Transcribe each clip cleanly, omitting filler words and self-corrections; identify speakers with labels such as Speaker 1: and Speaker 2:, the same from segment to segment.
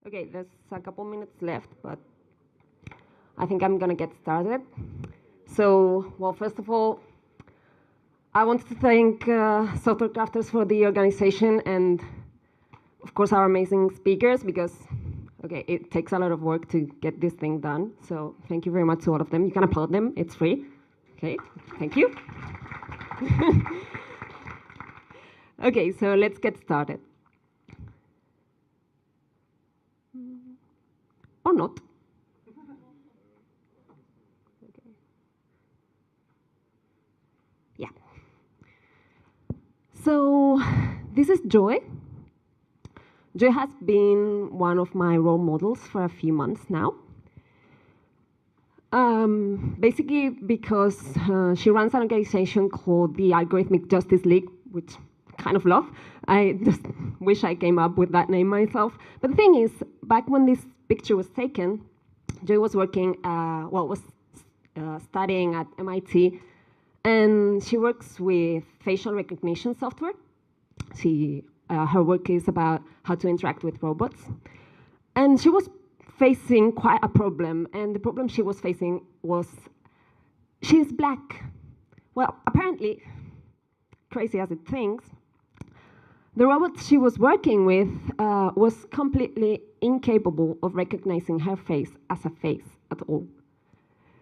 Speaker 1: Okay, there's a couple minutes left, but I think I'm gonna get started. So, well, first of all, I wanted to thank Software Crafters for the organization and, of course, our amazing speakers because, okay, it takes a lot of work to get this thing done. So, thank you very much to all of them. You can applaud them, it's free. Okay, thank you. Okay, so let's get started. Or not. Okay. Yeah. So this is Joy. Joy has been one of my role models for a few months now. Basically because she runs an organization called the Algorithmic Justice League, which I kind of love. I just wish I came up with that name myself. But the thing is, back when this picture was taken, Joy was working, studying at MIT, and she works with facial recognition software. Her work is about how to interact with robots. And she was facing quite a problem, and the problem she was facing was she's black. Well, apparently, crazy as it thinks, the robot she was working with was completely incapable of recognizing her face as a face at all.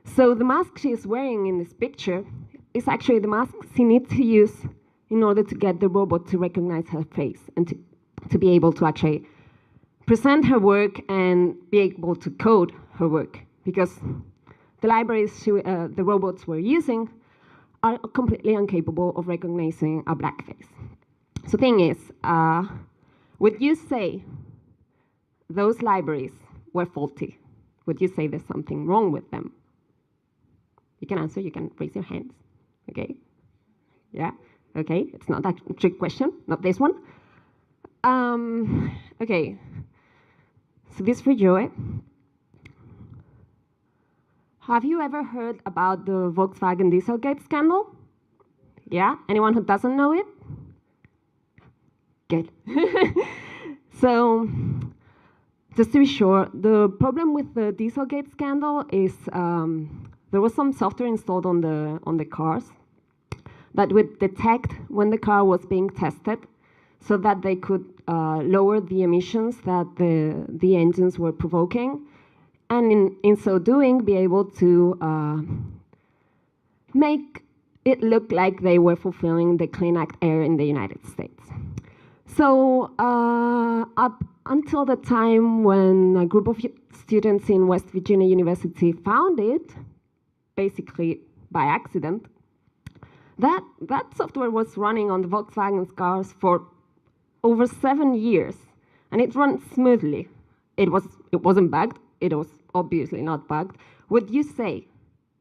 Speaker 1: So the mask she is wearing in this picture is actually the mask she needs to use in order to get the robot to recognize her face and to be able to actually present her work and be able to code her work, because the libraries the robots were using are completely incapable of recognizing a black face. So the thing is, would you say those libraries were faulty? Would you say there's something wrong with them? You can answer, you can raise your hands. Okay? Yeah? Okay, it's not a trick question, not this one. Okay, so this for Joy. Have you ever heard about the Volkswagen Dieselgate scandal? Yeah? Anyone who doesn't know it? Good. So, just to be sure, the problem with the Dieselgate scandal is there was some software installed on the cars that would detect when the car was being tested, so that they could lower the emissions that the engines were provoking, and in so doing, be able to make it look like they were fulfilling the Clean Act Air in the United States. So up until the time when a group of students in West Virginia University found it, basically by accident, that software was running on the Volkswagen cars for over 7 years, and it runs smoothly. It wasn't bugged. It was obviously not bugged. Would you say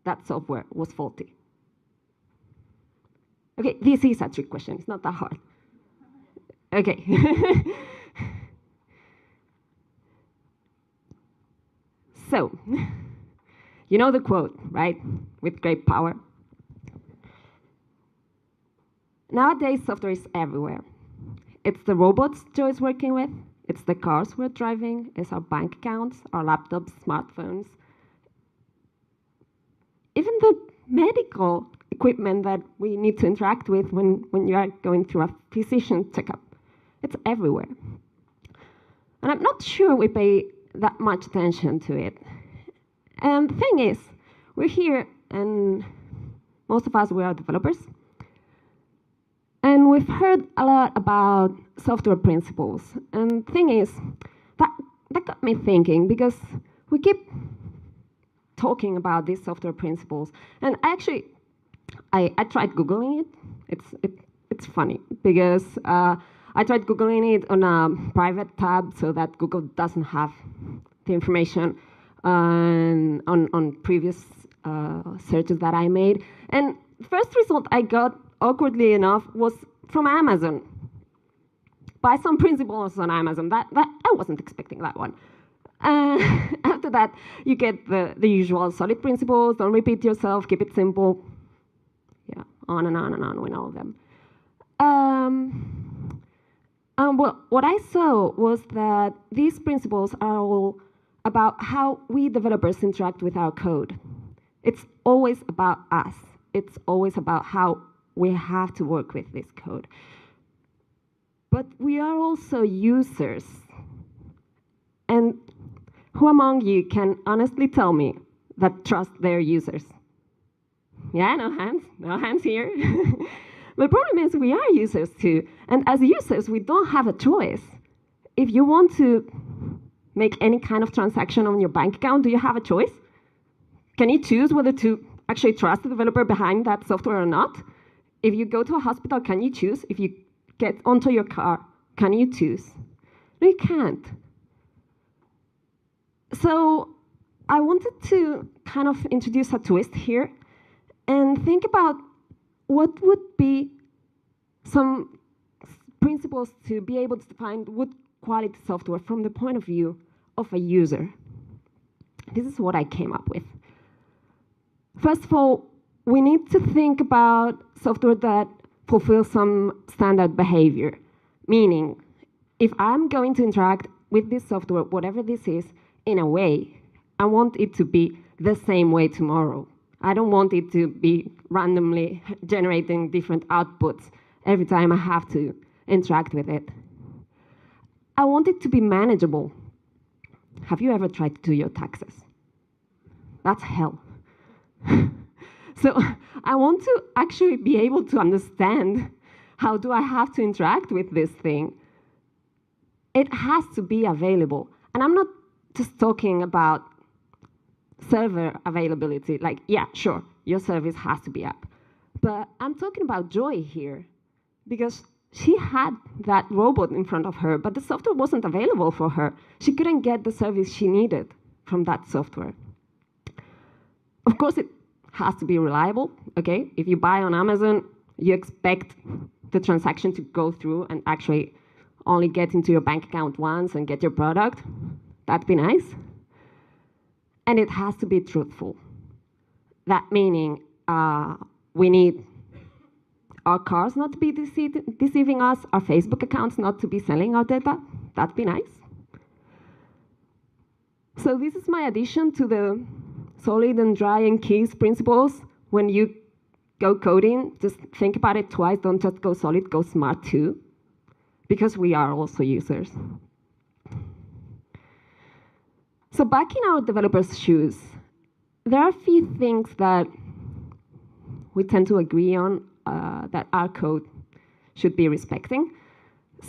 Speaker 1: that software was faulty? Okay, this is a trick question. It's not that hard. Okay. So, you know the quote, right? With great power. Nowadays, software is everywhere. It's the robots Joe is working with, it's the cars we're driving, it's our bank accounts, our laptops, smartphones, even the medical equipment that we need to interact with when you are going through a physician checkup. It's everywhere. And I'm not sure we pay that much attention to it. And the thing is, we're here, and most of us, we are developers. And we've heard a lot about software principles. And the thing is, that got me thinking, because we keep talking about these software principles. And actually, I tried Googling it. It's funny, because I tried Googling it on a private tab so that Google doesn't have the information on previous searches that I made. And the first result I got, awkwardly enough, was from Amazon. Buy some principles on Amazon. That I wasn't expecting that one. After that, you get the usual solid principles. Don't repeat yourself. Keep it simple. Yeah, on and on and on with all of them. What I saw was that these principles are all about how we developers interact with our code. It's always about us. It's always about how we have to work with this code. But we are also users. And who among you can honestly tell me that trust their users? Yeah, no hands here. The problem is we are users too. And as users, we don't have a choice. If you want to make any kind of transaction on your bank account, do you have a choice? Can you choose whether to actually trust the developer behind that software or not? If you go to a hospital, can you choose? If you get onto your car, can you choose? No, you can't. So I wanted to kind of introduce a twist here and think about what would be some principles to be able to define good quality software from the point of view of a user. This is what I came up with. First of all, we need to think about software that fulfills some standard behavior, meaning if I'm going to interact with this software, whatever this is, in a way, I want it to be the same way tomorrow. I don't want it to be randomly generating different outputs every time I have to interact with it. I want it to be manageable. Have you ever tried to do your taxes? That's hell. So I want to actually be able to understand how do I have to interact with this thing. It has to be available. And I'm not just talking about server availability, like, yeah, sure, your service has to be up. But I'm talking about Joy here, because she had that robot in front of her, but the software wasn't available for her. She couldn't get the service she needed from that software. Of course, it has to be reliable, okay? If you buy on Amazon, you expect the transaction to go through and actually only get into your bank account once and get your product. That'd be nice. And it has to be truthful. That meaning we need our cars not to be deceiving us, our Facebook accounts not to be selling our data. That'd be nice. So this is my addition to the solid and dry and keys principles. When you go coding, just think about it twice. Don't just go solid, go smart too, because we are also users. So back in our developers' shoes, there are a few things that we tend to agree on that our code should be respecting.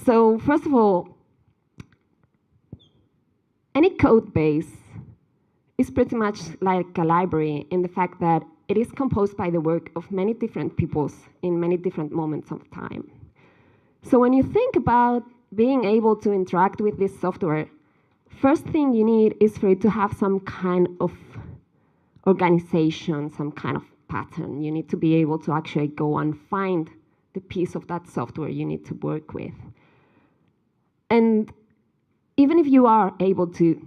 Speaker 1: So first of all, any code base is pretty much like a library in the fact that it is composed by the work of many different peoples in many different moments of time. So when you think about being able to interact with this software, first thing you need is for it to have some kind of organization, some kind of pattern. You need to be able to actually go and find the piece of that software you need to work with. And even if you are able to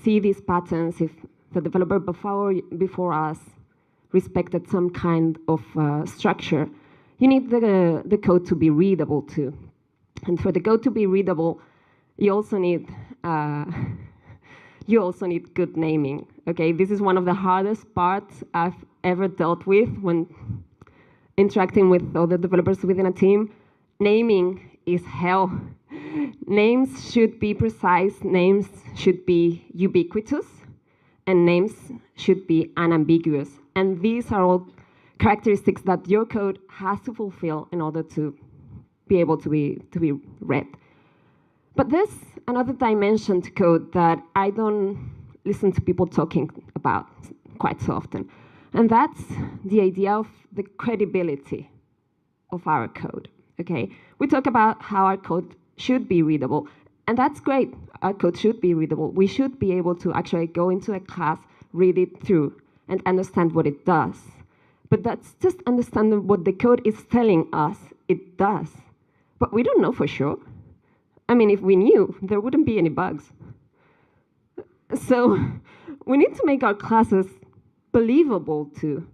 Speaker 1: see these patterns, if the developer before us respected some kind of structure, you need the code to be readable too. And for the code to be readable, you also need good naming. Okay, this is one of the hardest parts I've ever dealt with when interacting with other developers within a team. Naming is hell. Names should be precise, names should be ubiquitous, and names should be unambiguous. And these are all characteristics that your code has to fulfill in order to be able to be read. But there's another dimension to code that I don't listen to people talking about quite so often. And that's the idea of the credibility of our code, okay? We talk about how our code should be readable, and that's great. Our code should be readable. We should be able to actually go into a class, read it through, and understand what it does. But that's just understanding what the code is telling us it does. But we don't know for sure. I mean, if we knew, there wouldn't be any bugs. So we need to make our classes believable too.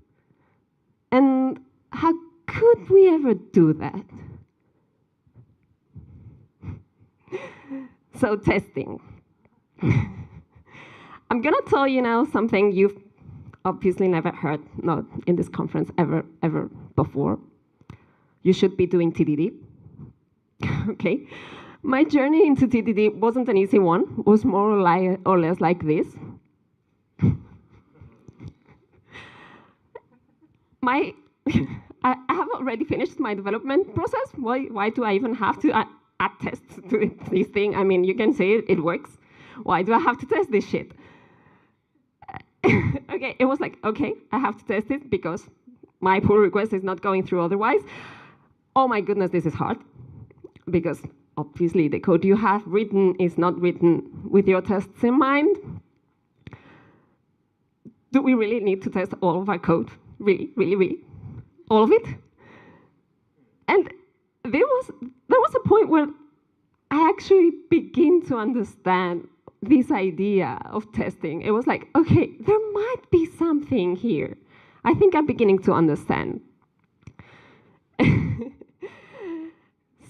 Speaker 1: And how could we ever do that? So testing. I'm gonna tell you now something you've obviously never heard, not in this conference ever before. You should be doing TDD. Okay. My journey into TDD wasn't an easy one. It was more or less like this. I have already finished my development process. Why do I even have to add tests to this thing? I mean, you can say it works. Why do I have to test this shit? Okay, it was like, okay, I have to test it because my pull request is not going through otherwise. Oh my goodness, this is hard. Because obviously the code you have written is not written with your tests in mind. Do we really need to test all of our code? Really? All of it? And there was a point where I actually begin to understand this idea of testing. It was like, okay, there might be something here. I think I'm beginning to understand.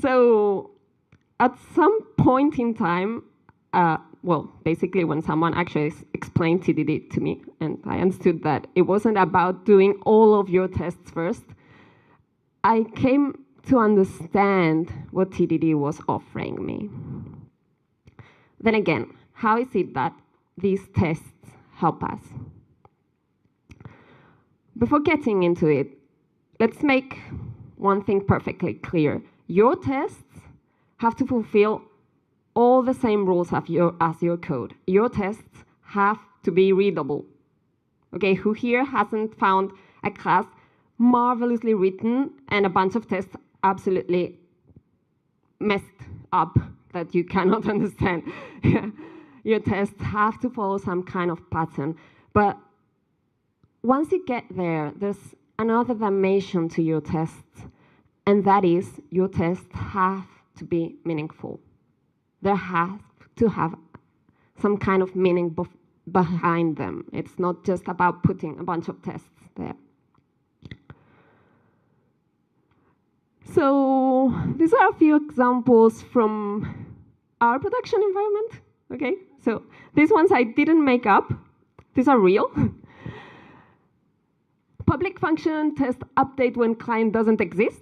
Speaker 1: So at some point in time, well, basically when someone actually explained TDD to me, and I understood that it wasn't about doing all of your tests first, I came to understand what TDD was offering me. Then again, how is it that these tests help us? Before getting into it, let's make one thing perfectly clear. Your tests have to fulfill all the same rules as your code. Your tests have to be readable. Okay, who here hasn't found a class marvelously written and a bunch of tests absolutely messed up that you cannot understand? Your tests have to follow some kind of pattern. But once you get there, there's another dimension to your tests, and that is your tests have to be meaningful. There has to have some kind of meaning behind them. It's not just about putting a bunch of tests there. So these are a few examples from our production environment. Okay, so these ones I didn't make up. These are real. Public function test update when client doesn't exist.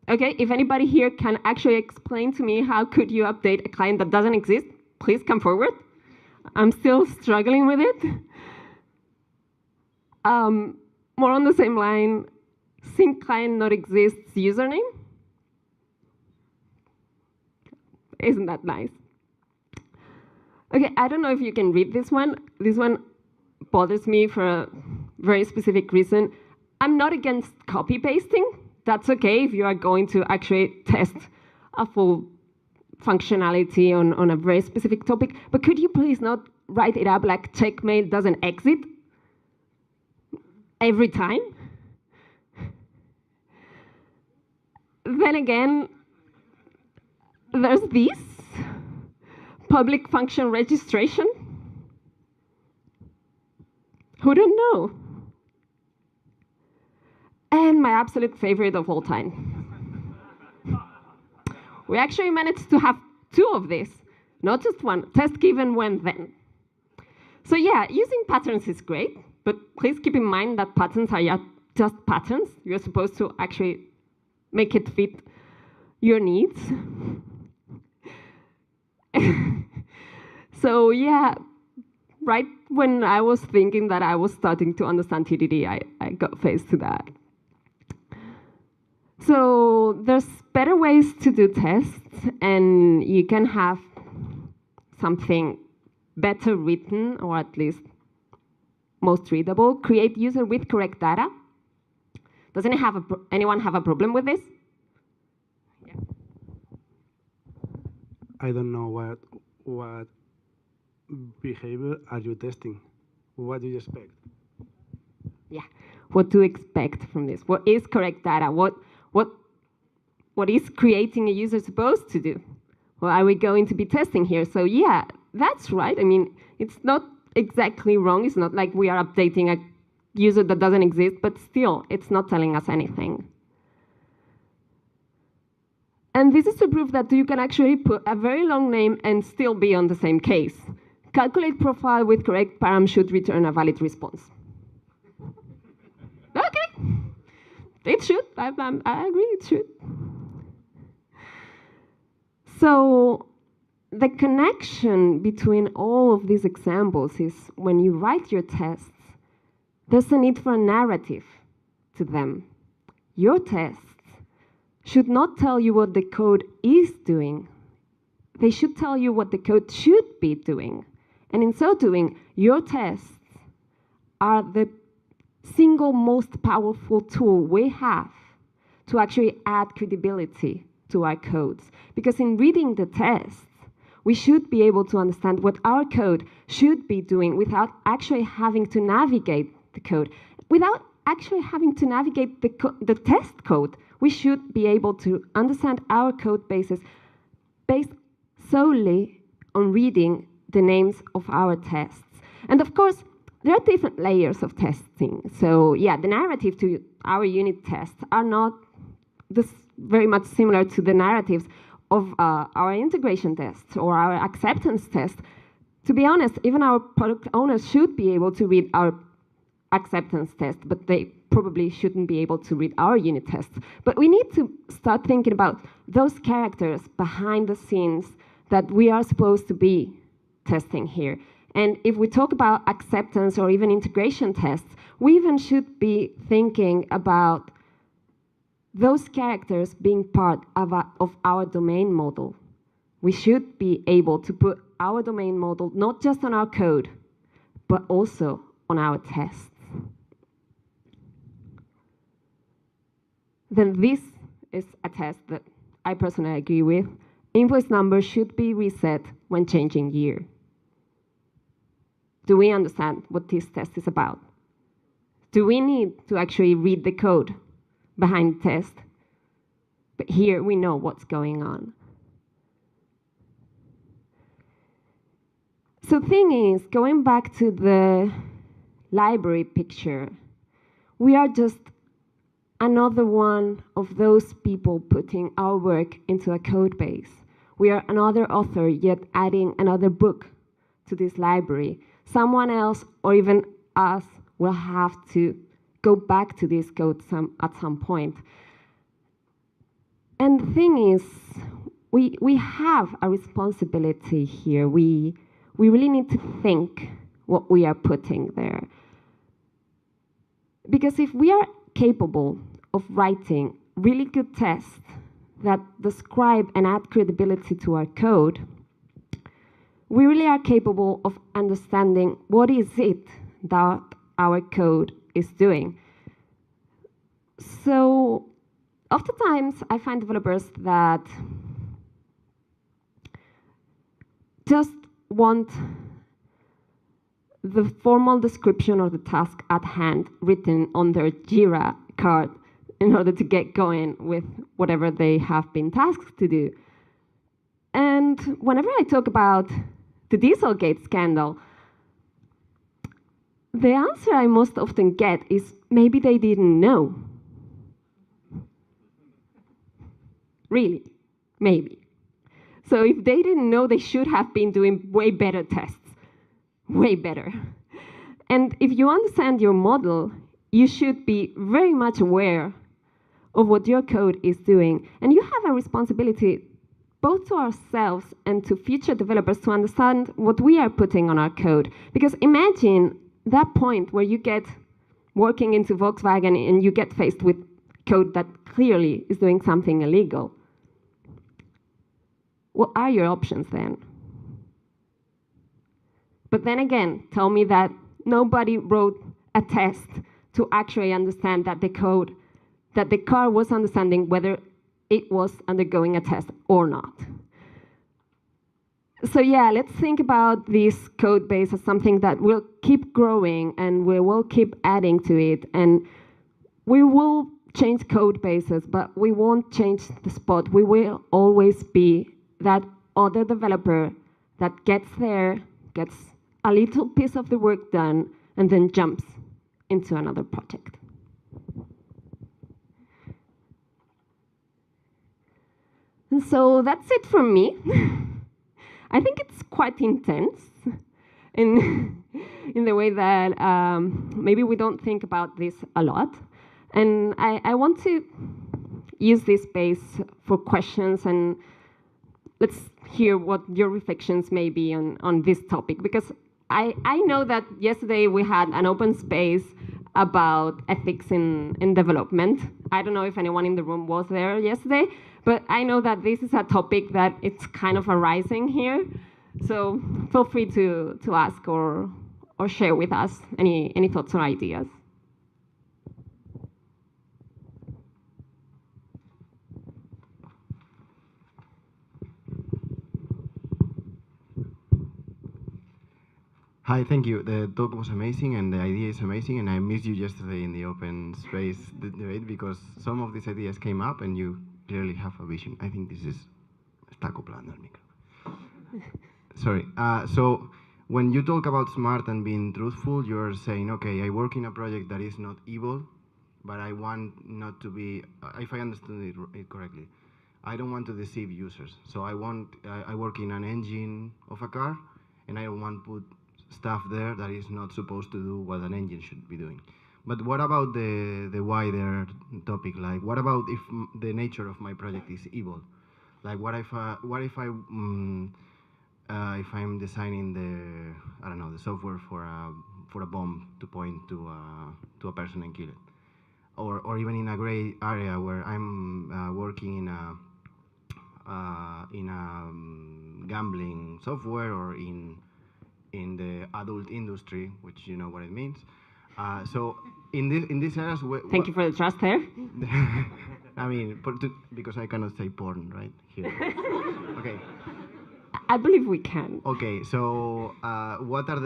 Speaker 1: Okay, if anybody here can actually explain to me how could you update a client that doesn't exist, please come forward. I'm still struggling with it. More on the same line, sync client not exists username. Isn't that nice? Okay, I don't know if you can read this one. This one bothers me for a very specific reason. I'm not against copy pasting. That's okay if you are going to actually test a full functionality on a very specific topic. But could you please not write it up like checkmate doesn't exit every time? Then again, there's this public function registration. Who don't know? And my absolute favorite of all time. We actually managed to have two of these, not just one. Test given when then. So yeah, using patterns is great, but please keep in mind that patterns are just patterns. You're supposed to actually make it fit your needs. So yeah, right when I was thinking that I was starting to understand TDD, I got faced to that. So there's better ways to do tests, and you can have something better written, or at least most readable. Create user with correct data. Doesn't anyone have a problem with this? Yeah.
Speaker 2: I don't know what behavior are you testing? What do you expect?
Speaker 1: Yeah, what to expect from this? What is correct data? What is creating a user supposed to do? What are we going to be testing here? So yeah, that's right. I mean, it's not exactly wrong. It's not like we are updating a user that doesn't exist, but still, it's not telling us anything. And this is to prove that you can actually put a very long name and still be on the same case. Calculate profile with correct param should return a valid response. Okay, it should. I agree, it should. So the connection between all of these examples is when you write your tests, there's a need for a narrative to them. Your tests should not tell you what the code is doing. They should tell you what the code should be doing. And in so doing, your tests are the single most powerful tool we have to actually add credibility to our codes. Because in reading the tests, we should be able to understand what our code should be doing without actually having to navigate the code. Without actually having to navigate the test code, we should be able to understand our code bases based solely on reading the names of our tests. And of course, there are different layers of testing. So yeah, the narrative to our unit tests are not very much similar to the narratives of our integration tests or our acceptance tests. To be honest, even our product owners should be able to read our acceptance test, but they probably shouldn't be able to read our unit tests. But we need to start thinking about those characters behind the scenes that we are supposed to be testing here. And if we talk about acceptance or even integration tests, we even should be thinking about those characters being part of our domain model. We should be able to put our domain model not just on our code, but also on our tests. Then this is a test that I personally agree with. Invoice number should be reset when changing year. Do we understand what this test is about? Do we need to actually read the code behind the test? But here we know what's going on. So thing is, going back to the library picture, we are just another one of those people putting our work into a code base. We are another author, yet adding another book to this library. Someone else, or even us, will have to go back to this code at some point. And the thing is, we have a responsibility here. We really need to think what we are putting there. Because if we are capable of writing really good tests that describe and add credibility to our code, we really are capable of understanding what is it that our code is doing. So oftentimes I find developers that just want the formal description of the task at hand written on their Jira card in order to get going with whatever they have been tasked to do. And whenever I talk about the Dieselgate scandal, the answer I most often get is maybe they didn't know. Really, maybe. So if they didn't know, they should have been doing way better tests. Way better. And if you understand your model, you should be very much aware of what your code is doing. And you have a responsibility both to ourselves and to future developers to understand what we are putting on our code. Because imagine that point where you get working into Volkswagen and you get faced with code that clearly is doing something illegal. What are your options then? But then again, tell me that nobody wrote a test to actually understand that the car was understanding whether it was undergoing a test or not. So yeah, let's think about this code base as something that will keep growing and we will keep adding to it. And we will change code bases, but we won't change the spot. We will always be that other developer that gets there, gets a little piece of the work done, and then jumps into another project. And so that's it from me. I think it's quite intense in, in the way that maybe we don't think about this a lot. And I want to use this space for questions, and let's hear what your reflections may be on this topic. Because I know that yesterday we had an open space about ethics in development. I don't know if anyone in the room was there yesterday, but I know that this is a topic that it's kind of arising here. So feel free to ask or share with us any thoughts or ideas.
Speaker 3: Hi, thank you. The talk was amazing and the idea is amazing, and I missed you yesterday in the open space debate because some of these ideas came up and you clearly have a vision. I think this is... Está acoplando el micro. Sorry. So when you talk about smart and being truthful, you're saying, okay, I work in a project that is not evil, but I want not to be, if I understood it correctly, I don't want to deceive users. So I work in an engine of a car, and I don't want to put stuff there that is not supposed to do what an engine should be doing. But what about the wider topic? Like, what about if the nature of my project is evil? Like, what if I'm designing the, I don't know, the software for a bomb to point to a person and kill it, or even in a gray area where I'm working in a gambling software or in the adult industry, which you know what it means. So in these areas,
Speaker 1: thank you for the trust there.
Speaker 3: I mean, because I cannot say porn right here. Okay.
Speaker 1: I believe we can.
Speaker 3: Okay, so what are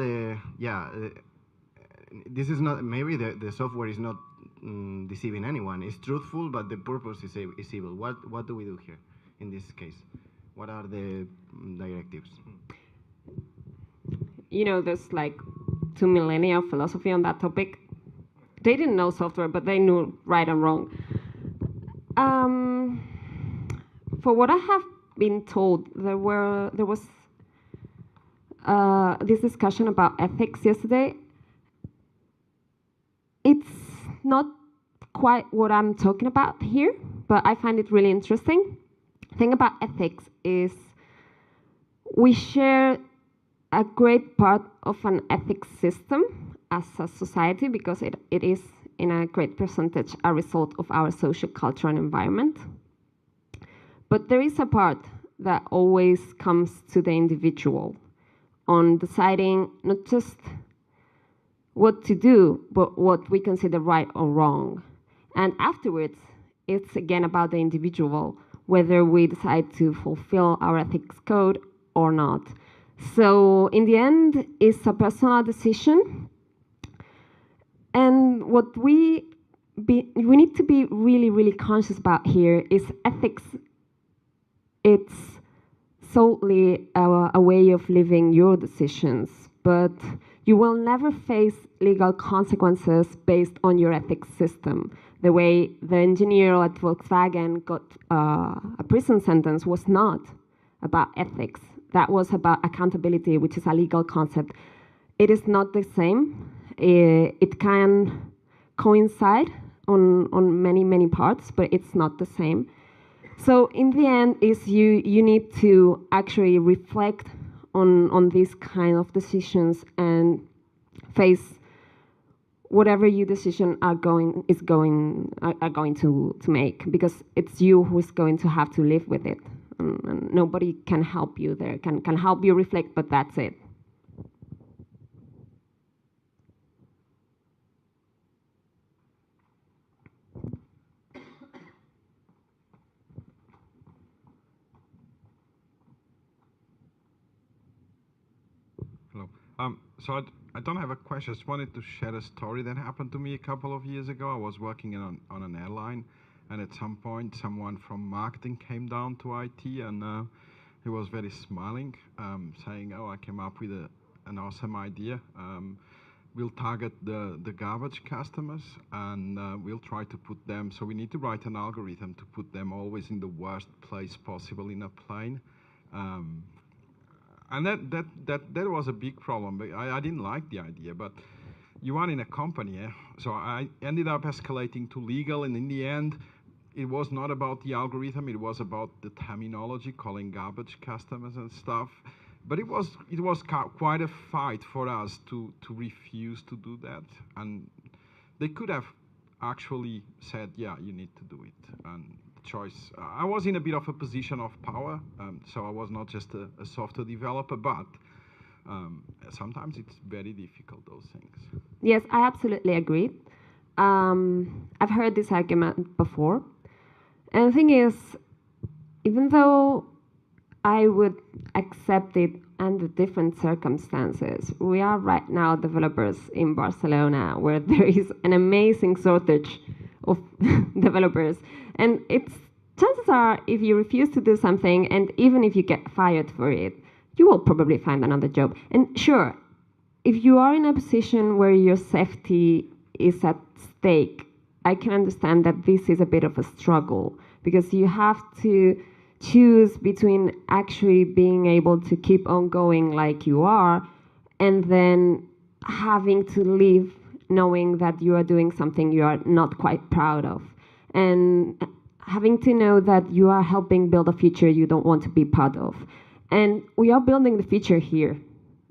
Speaker 3: this is not, maybe the software is not deceiving anyone. It's truthful, but the purpose is evil. What do we do here in this case? What are the directives?
Speaker 1: You know, there's like 2 millennia of philosophy on that topic. They didn't know software, but they knew right and wrong. For what I have been told, there was this discussion about ethics yesterday. It's not quite what I'm talking about here, but I find it really interesting. The thing about ethics is we share a great part of an ethics system as a society because it is in a great percentage a result of our social culture and environment. But there is a part that always comes to the individual on deciding not just what to do, but what we consider right or wrong. And afterwards, it's again about the individual, whether we decide to fulfill our ethics code or not. So in the end, it's a personal decision. And what we need to be really, really conscious about here is ethics. It's solely a way of living your decisions, but you will never face legal consequences based on your ethics system. The way the engineer at Volkswagen got a prison sentence was not about ethics. That was about accountability, which is a legal concept. It is not the same. It can coincide on many, many parts, but it's not the same. So in the end, is you need to actually reflect on these kind of decisions and face whatever your decision are going to make, because it's you who's going to have to live with it. And nobody can help you there, can help you reflect, but that's it.
Speaker 4: Hello. So I don't have a question. I just wanted to share a story that happened to me a couple of years ago. I was working on an airline, and at some point, someone from marketing came down to IT, and he was very smiling, saying, "Oh, I came up with an awesome idea, we'll target the garbage customers, and we'll try to put them. So we need to write an algorithm to put them always in the worst place possible in a plane. And that was a big problem. I didn't like the idea, but you are in a company, so I ended up escalating to legal, and in the end, it was not about the algorithm, it was about the terminology, calling garbage customers and stuff. But it was quite a fight for us to refuse to do that, and they could have actually said, yeah, you need to do it. And choice. I was in a bit of a position of power, so I was not just a software developer, but sometimes it's very difficult, those things.
Speaker 1: Yes, I absolutely agree. I've heard this argument before. And the thing is, even though I would accept it under different circumstances, we are right now developers in Barcelona where there is an amazing shortage of developers. And chances are, if you refuse to do something, and even if you get fired for it, you will probably find another job. And sure, if you are in a position where your safety is at stake, I can understand that this is a bit of a struggle, because you have to choose between actually being able to keep on going like you are, and then having to leave knowing that you are doing something you are not quite proud of, and having to know that you are helping build a future you don't want to be part of. And we are building the future here.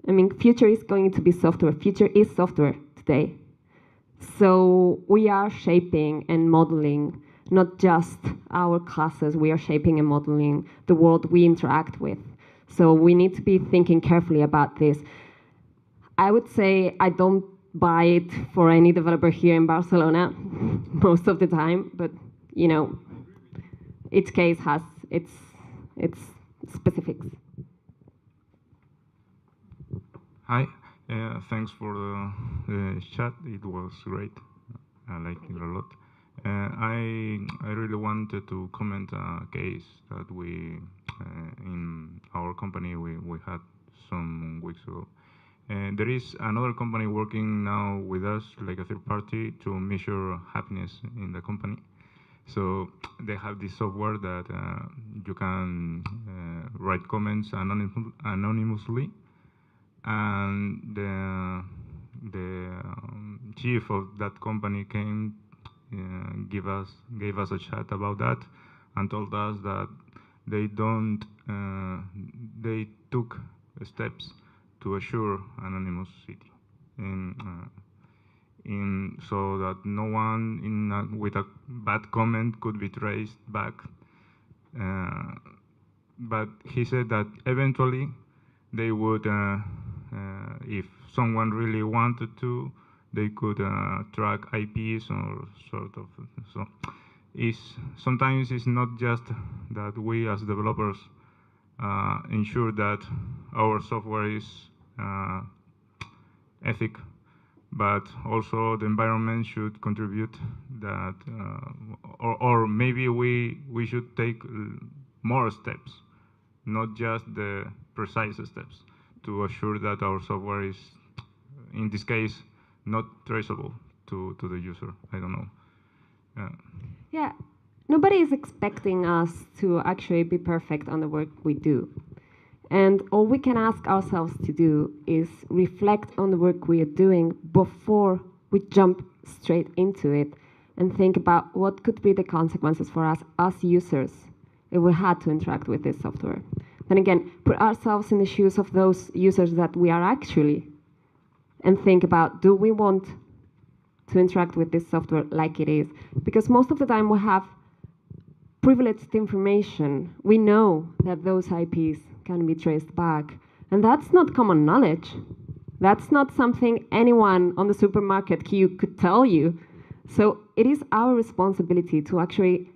Speaker 1: I mean, future is going to be software. Future is software today. So we are shaping and modeling not just our classes, we are shaping and modeling the world we interact with. So we need to be thinking carefully about this. I would say I don't buy it for any developer here in Barcelona most of the time, but you know, each case has its specifics.
Speaker 5: Hi, thanks for the chat. It was great. I liked it a lot. I really wanted to comment a case that we in our company we had some weeks ago. There is another company working now with us, like a third party, to measure happiness in the company. So they have this software that you can write comments anonymously, and the chief of that company came, gave us a chat about that, and told us that they took steps to assure anonymity, so that no one with a bad comment could be traced back. But he said that eventually they would, if someone really wanted to, they could track IPs or sort of. So sometimes it's not just that we as developers ensure that our software is ethic, but also the environment should contribute that, or maybe we should take more steps, not just the precise steps, to assure that our software is, in this case, not traceable to the user. I don't know.
Speaker 1: Yeah, nobody is expecting us to actually be perfect on the work we do. And all we can ask ourselves to do is reflect on the work we are doing before we jump straight into it, and think about what could be the consequences for us as users if we had to interact with this software. Then again, put ourselves in the shoes of those users that we are actually, and think about, do we want to interact with this software like it is? Because most of the time we have privileged information. We know that those IPs can be traced back. And that's not common knowledge. That's not something anyone on the supermarket queue could tell you. So it is our responsibility to actually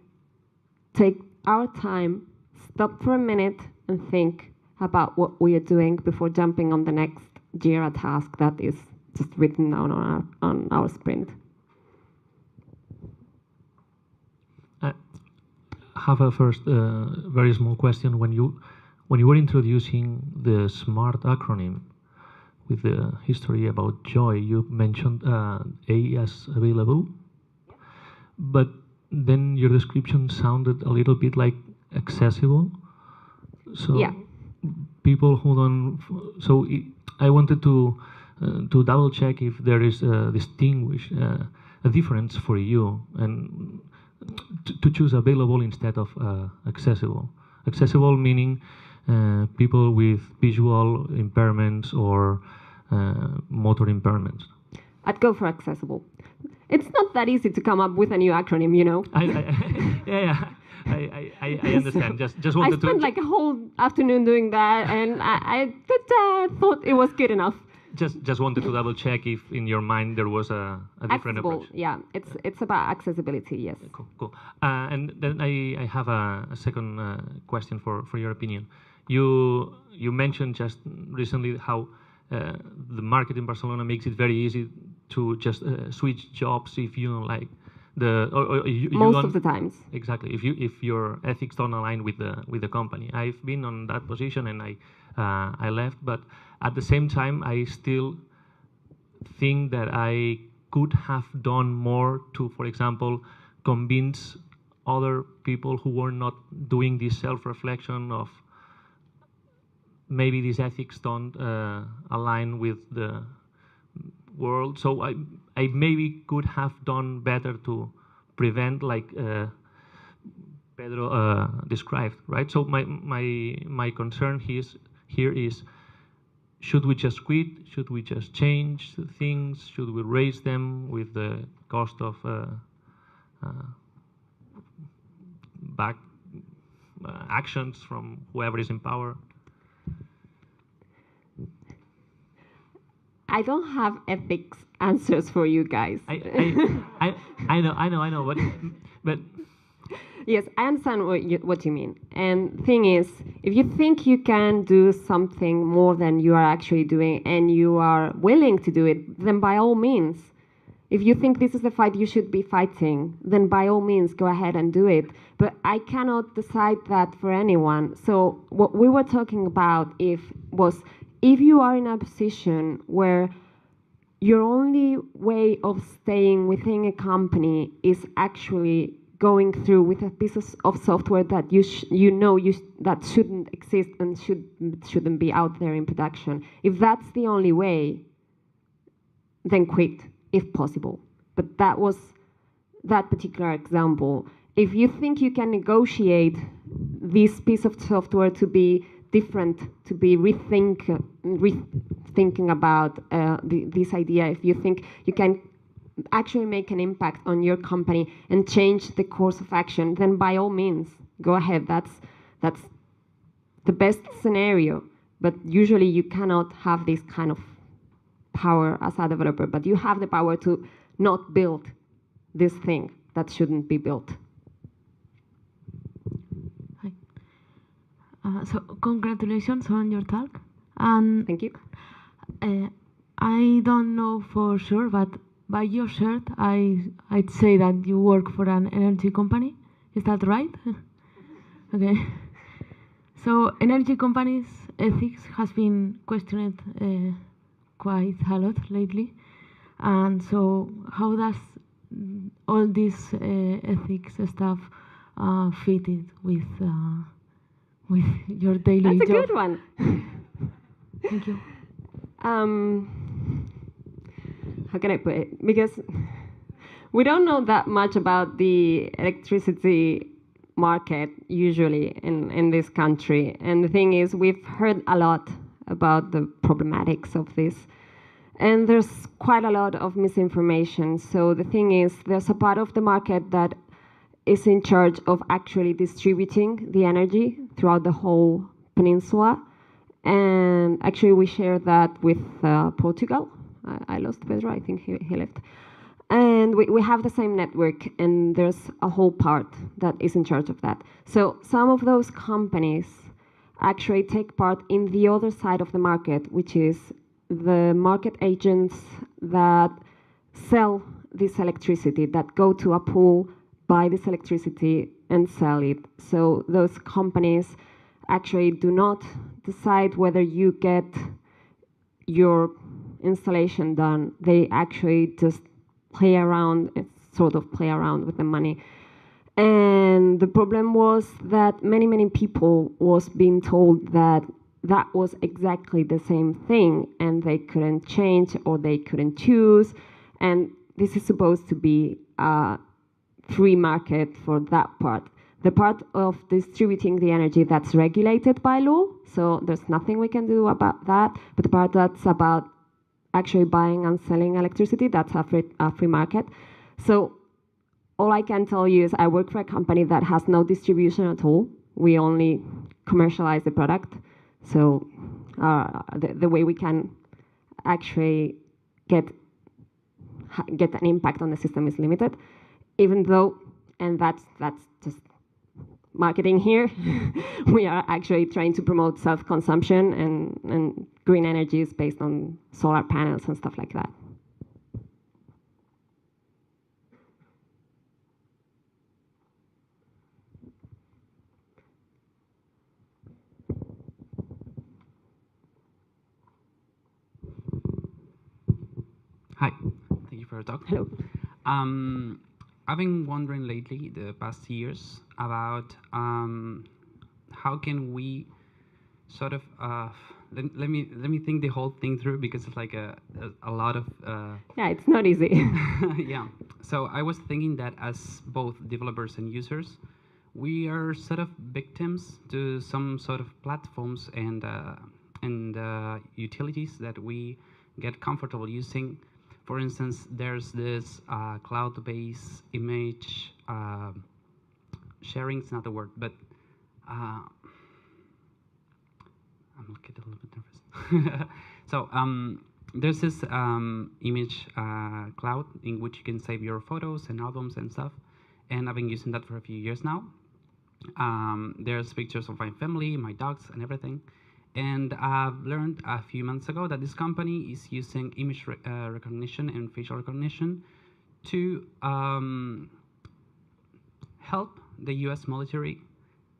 Speaker 1: take our time, stop for a minute, and think about what we are doing before jumping on the next Jira task that is just written down on our sprint.
Speaker 6: I have a first very small question. When you were introducing the SMART acronym, with the history about joy, you mentioned A as available, but then your description sounded a little bit like accessible. So
Speaker 1: Yeah.
Speaker 6: people who don't. So I wanted to double check if there is a a difference for you, and to choose available instead of accessible. Accessible meaning people with visual impairments or motor impairments.
Speaker 1: I'd go for accessible. It's not that easy to come up with a new acronym, you know.
Speaker 6: I understand. Just wanted
Speaker 1: I spent
Speaker 6: to
Speaker 1: like a whole afternoon doing that, and I thought it was good enough.
Speaker 6: just wanted to double check if in your mind there was a different
Speaker 1: Accessible,
Speaker 6: approach.
Speaker 1: yeah, it's about accessibility, yes.
Speaker 6: Cool. And then I have a second question for your opinion. You mentioned just recently how the market in Barcelona makes it very easy to just switch jobs if you don't like you
Speaker 1: Most
Speaker 6: don't,
Speaker 1: of the times.
Speaker 6: exactly, if your ethics don't align with the company. I've been on that position and I left, but at the same time I still think that I could have done more to, for example, convince other people who were not doing this self-reflection of maybe these ethics don't align with the world. So I maybe could have done better to prevent, like Pedro described, right? So my concern here is, should we just quit? Should we just change things? Should we raise them with the cost of back actions from whoever is in power?
Speaker 1: I don't have ethics answers for you guys.
Speaker 6: I know, but
Speaker 1: Yes, I understand what you mean. And thing is, if you think you can do something more than you are actually doing and you are willing to do it, then by all means. If you think this is the fight you should be fighting, then by all means go ahead and do it. But I cannot decide that for anyone. So what we were talking about was if you are in a position where your only way of staying within a company is actually going through with a piece of software that that shouldn't exist and shouldn't be out there in production. If that's the only way, then quit, if possible. But that was that particular example. If you think you can negotiate this piece of software to be different, to be rethinking about this idea, if you think you can actually make an impact on your company and change the course of action, then by all means, go ahead. That's the best scenario. But usually you cannot have this kind of power as a developer, but you have the power to not build this thing that shouldn't be built.
Speaker 7: Hi. So congratulations on your talk. And
Speaker 1: Thank you.
Speaker 7: I don't know for sure, but by your shirt, I'd say that you work for an energy company. Is that right? Okay. So energy companies' ethics has been questioned quite a lot lately. And so how does all this ethics stuff fit it with your daily
Speaker 1: That's a
Speaker 7: job?
Speaker 1: good one.
Speaker 7: Thank you.
Speaker 1: How can I put it? Because we don't know that much about the electricity market usually in this country. And the thing is, we've heard a lot about the problematics of this. And there's quite a lot of misinformation. So the thing is, there's a part of the market that is in charge of actually distributing the energy throughout the whole peninsula. And actually, we share that with Portugal. I lost Pedro, I think he left. And we have the same network, and there's a whole part that is in charge of that. So some of those companies actually take part in the other side of the market, which is the market agents that sell this electricity, that go to a pool, buy this electricity, and sell it. So those companies actually do not decide whether you get your installation done, they actually just sort of play around with the money. And the problem was that many people was being told that that was exactly the same thing and they couldn't change or they couldn't choose. And this is supposed to be a free market for that part. The part of distributing the energy that's regulated by law, so there's nothing we can do about that. But the part that's about actually buying and selling electricity, that's a free market. So all I can tell you is I work for a company that has no distribution at all. We only commercialize the product. So the way we can actually get an impact on the system is limited, even though, and that's just marketing here, we are actually trying to promote self-consumption and green energies based on solar panels and stuff like that.
Speaker 8: Hi, thank you for your talk.
Speaker 1: Hello.
Speaker 8: I've been wondering lately, the past years, about how can we sort of let me think the whole thing through, because it's like a lot of
Speaker 1: yeah, it's not easy.
Speaker 8: yeah. So I was thinking that as both developers and users, we are sort of victims to some sort of platforms and utilities that we get comfortable using. For instance, there's this cloud-based image sharing. It's not the word, but I'm getting a little bit nervous. So there's this image cloud in which you can save your photos and albums and stuff, and I've been using that for a few years now. There's pictures of my family, my dogs, and everything. And I've learned a few months ago that this company is using image recognition and facial recognition to help the US military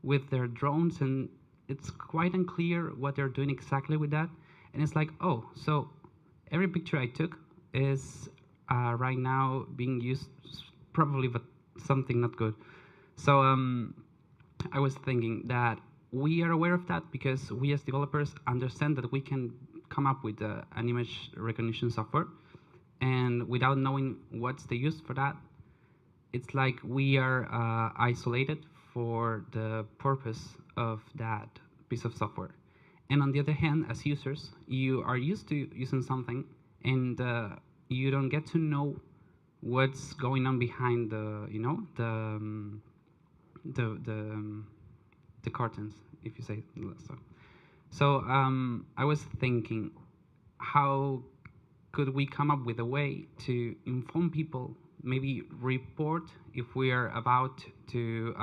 Speaker 8: with their drones, and it's quite unclear what they're doing exactly with that. And it's like, oh, so every picture I took is right now being used probably for something not good. So I was thinking that we are aware of that because we as developers understand that we can come up with an image recognition software, and without knowing what's the use for that, it's like we are isolated for the purpose of that piece of software. And on the other hand, as users, you are used to using something, and you don't get to know what's going on behind the, you know, the curtains, if you say so. So I was thinking, how could we come up with a way to inform people, maybe report if we are about to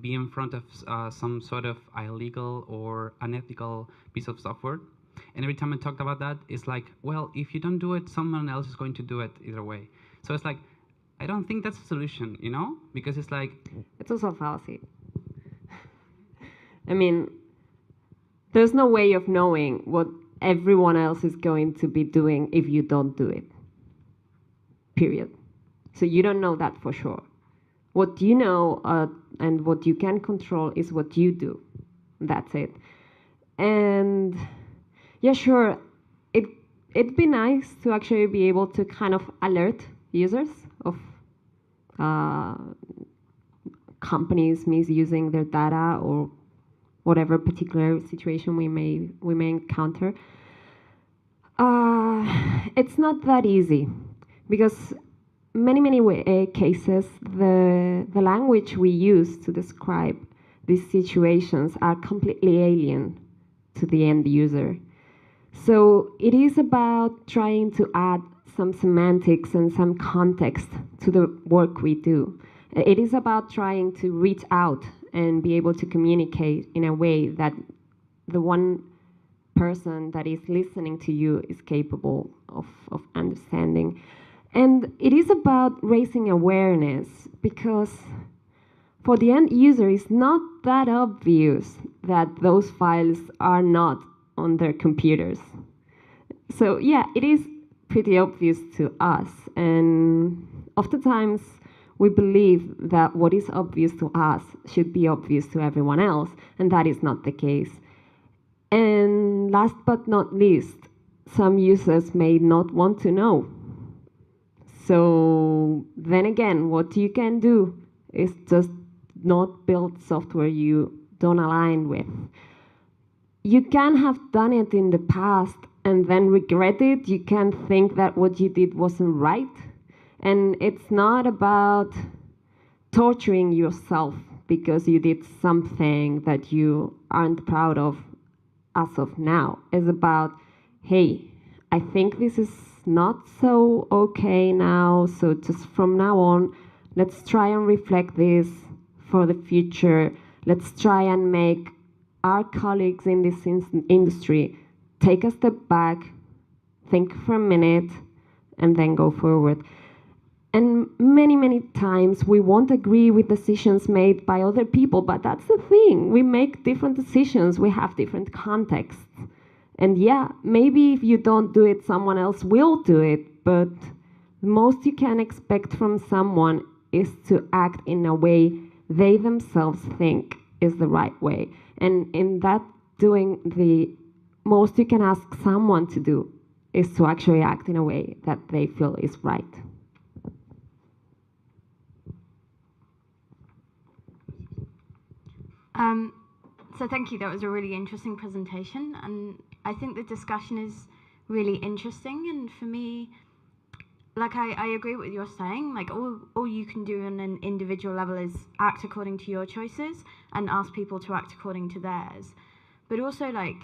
Speaker 8: be in front of some sort of illegal or unethical piece of software? And every time I talked about that, it's like, well, if you don't do it, someone else is going to do it either way. So it's like, I don't think that's a solution, you know? Because it's like...
Speaker 1: It's also a fallacy. I mean, there's no way of knowing what everyone else is going to be doing if you don't do it. Period. So you don't know that for sure. What you know and what you can control is what you do. That's it. And yeah, sure, it'd be nice to actually be able to kind of alert users of companies misusing their data or whatever particular situation we may encounter. It's not that easy because many cases the language we use to describe these situations are completely alien to the end user. So it is about trying to add some semantics and some context to the work we do. It is about trying to reach out and be able to communicate in a way that the one person that is listening to you is capable of understanding. And it is about raising awareness because for the end user, it's not that obvious that those files are not on their computers. So yeah, it is pretty obvious to us, and oftentimes we believe that what is obvious to us should be obvious to everyone else, and that is not the case. And last but not least, some users may not want to know. So then again, what you can do is just not build software you don't align with. You can have done it in the past and then regret it. You can think that what you did wasn't right. And it's not about torturing yourself because you did something that you aren't proud of as of now. It's about, hey, I think this is not so okay now, so just from now on, let's try and reflect this for the future. Let's try and make our colleagues in this industry take a step back, think for a minute, and then go forward. And many, many times we won't agree with decisions made by other people, but that's the thing. We make different decisions, we have different contexts. And yeah, maybe if you don't do it, someone else will do it, but the most you can expect from someone is to act in a way they themselves think is the right way. And in that doing, the most you can ask someone to do is to actually act in a way that they feel is right.
Speaker 9: So thank you, that was a really interesting presentation, and I think the discussion is really interesting, and for me, like I agree with what you're saying, like all you can do on an individual level is act according to your choices and ask people to act according to theirs. But also, like,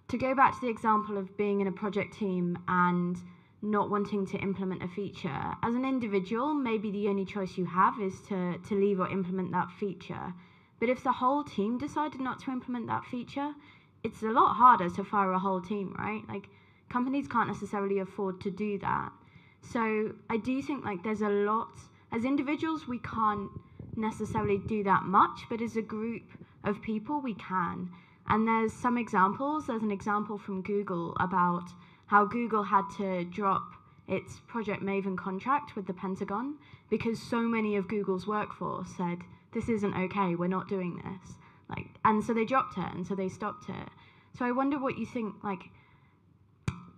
Speaker 9: to go back to the example of being in a project team and not wanting to implement a feature, as an individual, maybe the only choice you have is to leave or implement that feature. But if the whole team decided not to implement that feature, it's a lot harder to fire a whole team, right? Like, companies can't necessarily afford to do that. So I do think, like, there's a lot, as individuals we can't necessarily do that much, but as a group of people we can. And there's some examples. There's an example from Google about how Google had to drop its Project Maven contract with the Pentagon because so many of Google's workforce said, this isn't okay, we're not doing this. Like, and so they dropped it, and so they stopped it. So I wonder what you think, like,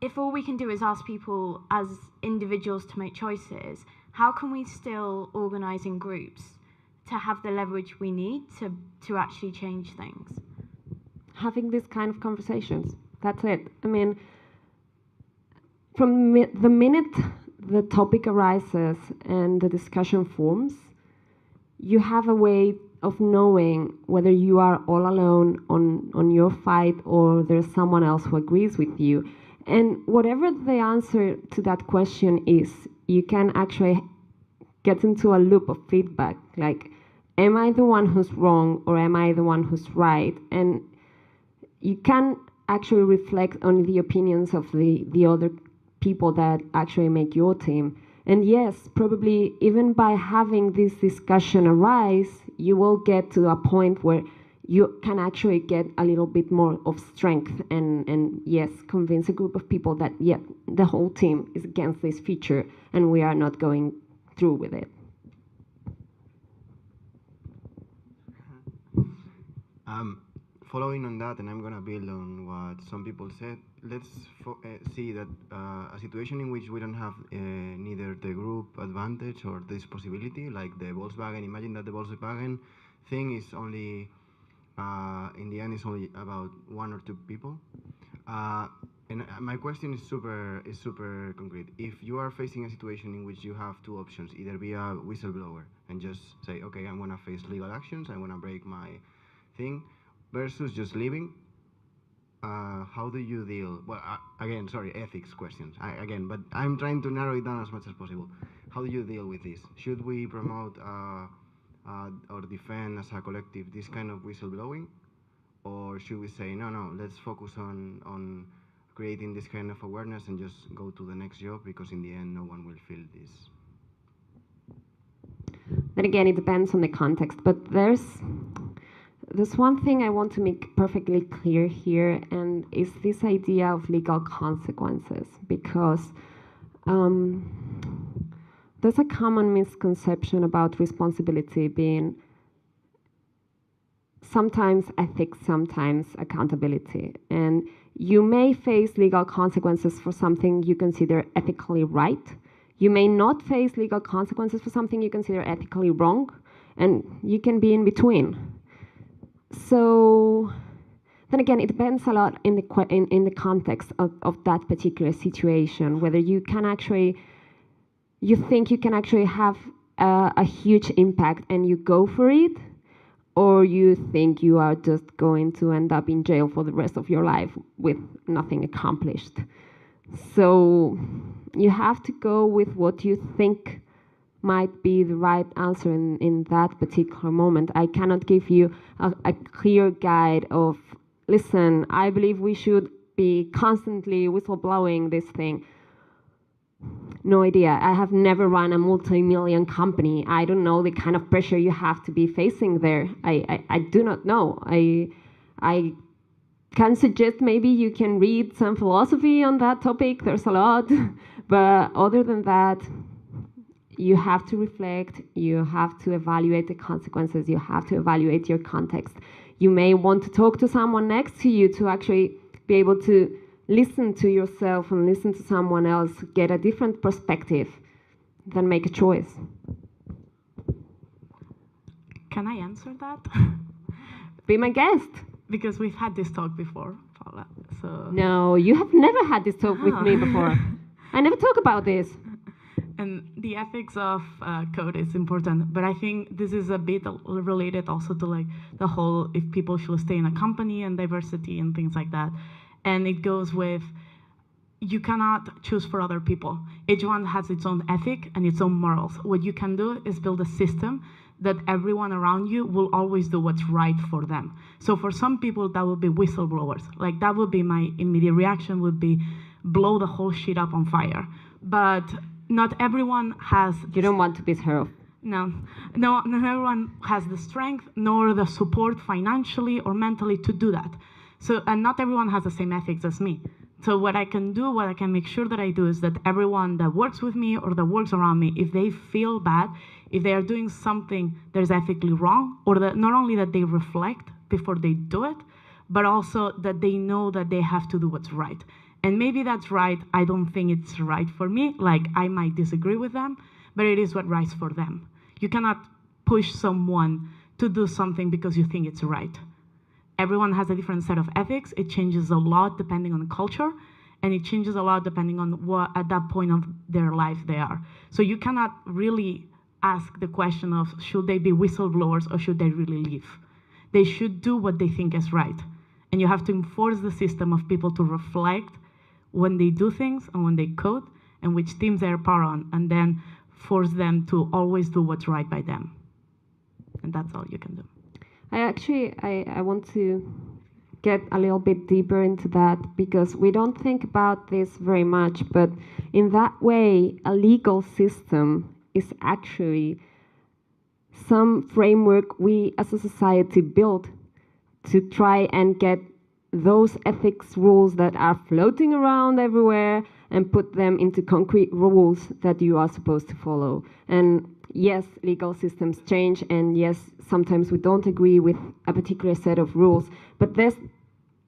Speaker 9: if all we can do is ask people as individuals to make choices, how can we still organize in groups to have the leverage we need to actually change things?
Speaker 1: Having this kind of conversations, that's it. I mean, from the minute the topic arises and the discussion forms, you have a way of knowing whether you are all alone on your fight or there's someone else who agrees with you. And whatever the answer to that question is, you can actually get into a loop of feedback. Like, am I the one who's wrong or am I the one who's right? And you can actually reflect on the opinions of the other people that actually make your team. And yes, probably even by having this discussion arise, you will get to a point where you can actually get a little bit more of strength and yes, convince a group of people that, yeah, the whole team is against this feature and we are not going through with it.
Speaker 3: Following on that, and I'm going to build on what some people said, let's see that a situation in which we don't have neither the group advantage or this possibility, like the Volkswagen, imagine that the Volkswagen thing is only, in the end, is only about 1 or 2 people. And my question is super concrete. If you are facing a situation in which you have 2 options, either be a whistleblower and just say, okay, I'm going to face legal actions, I'm going to break my thing, versus just leaving, how do you deal? Well, again, sorry, ethics questions. Again, but I'm trying to narrow it down as much as possible. How do you deal with this? Should we promote or defend as a collective this kind of whistleblowing? Or should we say, no, let's focus on creating this kind of awareness and just go to the next job, because in the end, no one will feel this?
Speaker 1: Then again, it depends on the context, but there's there's one thing I want to make perfectly clear here, and it's this idea of legal consequences, because there's a common misconception about responsibility being sometimes ethics, sometimes accountability. And you may face legal consequences for something you consider ethically right. You may not face legal consequences for something you consider ethically wrong, and you can be in between. So then again, it depends a lot in the context of that particular situation, whether you can actually, you think you can actually have a huge impact and you go for it, or you think you are just going to end up in jail for the rest of your life with nothing accomplished. So you have to go with what you think might be the right answer in that particular moment. I cannot give you a clear guide of, listen, I believe we should be constantly whistleblowing this thing. No idea. I have never run a multi-million company. I don't know the kind of pressure you have to be facing there. I do not know. I can suggest maybe you can read some philosophy on that topic. There's a lot. But other than that, you have to reflect, you have to evaluate the consequences, you have to evaluate your context. You may want to talk to someone next to you to actually be able to listen to yourself and listen to someone else, get a different perspective, then make a choice.
Speaker 7: Can I answer that?
Speaker 1: Be my guest.
Speaker 7: Because we've had this talk before, Paula. So
Speaker 1: No, you have never had this talk with me before. I never talk about this.
Speaker 7: And the ethics of code is important, but I think this is a bit related also to like the whole if people should stay in a company and diversity and things like that. And it goes with, you cannot choose for other people. Each one has its own ethic and its own morals. What you can do is build a system that everyone around you will always do what's right for them. So for some people, that would be whistleblowers. Like that would be my immediate reaction, would be blow the whole shit up on fire. But not everyone has...
Speaker 1: You don't want to piss her off.
Speaker 7: No, not everyone has the strength nor the support financially or mentally to do that. So, and not everyone has the same ethics as me. So what I can do, what I can make sure that I do is that everyone that works with me or that works around me, if they feel bad, if they are doing something that is ethically wrong, or that not only that they reflect before they do it, but also that they know that they have to do what's right. And maybe that's right, I don't think it's right for me, like I might disagree with them, but it is what right for them. You cannot push someone to do something because you think it's right. Everyone has a different set of ethics. It changes a lot depending on the culture, and it changes a lot depending on what at that point of their life they are. So you cannot really ask the question of should they be whistleblowers or should they really leave? They should do what they think is right. And you have to enforce the system of people to reflect when they do things and when they code and which teams they're part on, and then force them to always do what's right by them. And that's all you can do.
Speaker 1: I want to get a little bit deeper into that because we don't think about this very much, but in that way, a legal system is actually some framework we as a society build to try and get those ethics rules that are floating around everywhere and put them into concrete rules that you are supposed to follow. And yes, legal systems change, and yes, sometimes we don't agree with a particular set of rules, but there's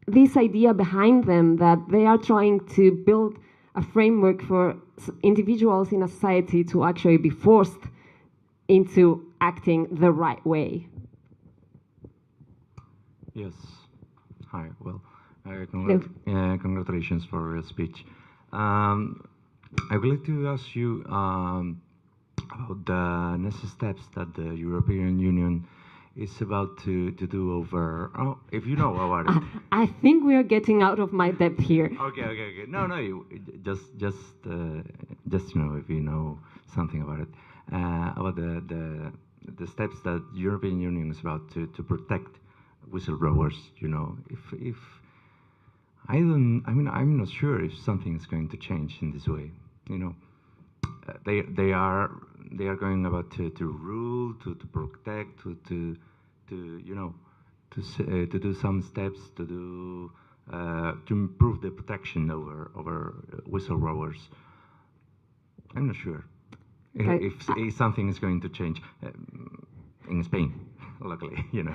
Speaker 1: this idea behind them that they are trying to build a framework for individuals in a society to actually be forced into acting the right way.
Speaker 10: Yes. Hi. Well, congratulations for your speech. I would like to ask you about the next steps that the European Union is about to do over. Oh, if you know about it.
Speaker 1: I think we are getting out of my depth here.
Speaker 10: Okay. No, just you know, if you know something about it, about the steps that the European Union is about to protect whistleblowers. You know, if I'm not sure if something is going to change in this way. You know, they are going about to rule, to protect, to you know, to do some steps to improve the protection over whistleblowers. I'm not sure if something is going to change in Spain, luckily, you know.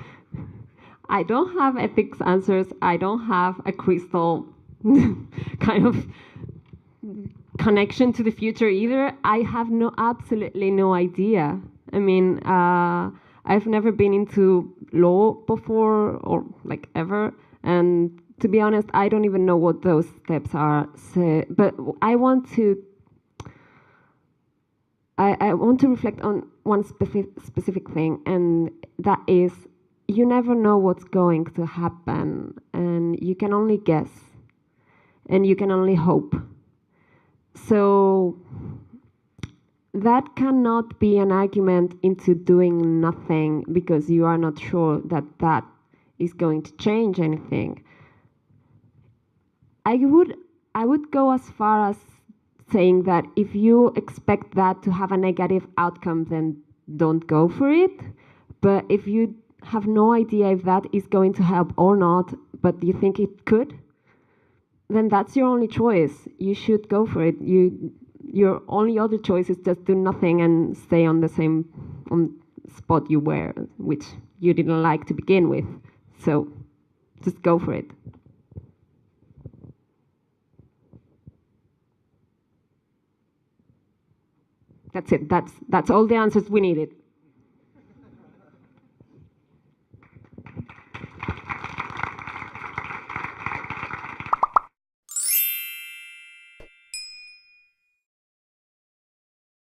Speaker 1: I don't have ethics answers. I don't have a crystal kind of connection to the future either. I have absolutely no idea. I mean, I've never been into law before or like ever, and to be honest, I don't even know what those steps are. So, but I want to reflect on one specific thing, and that is you never know what's going to happen, and you can only guess, and you can only hope. So that cannot be an argument into doing nothing because you are not sure that that is going to change anything. I would go as far as saying that if you expect that to have a negative outcome, then don't go for it. But if you have no idea if that is going to help or not, but you think it could, then that's your only choice. You should go for it. Your only other choice is just do nothing and stay on the same spot you were, which you didn't like to begin with. So just go for it. That's it. That's all the answers we needed.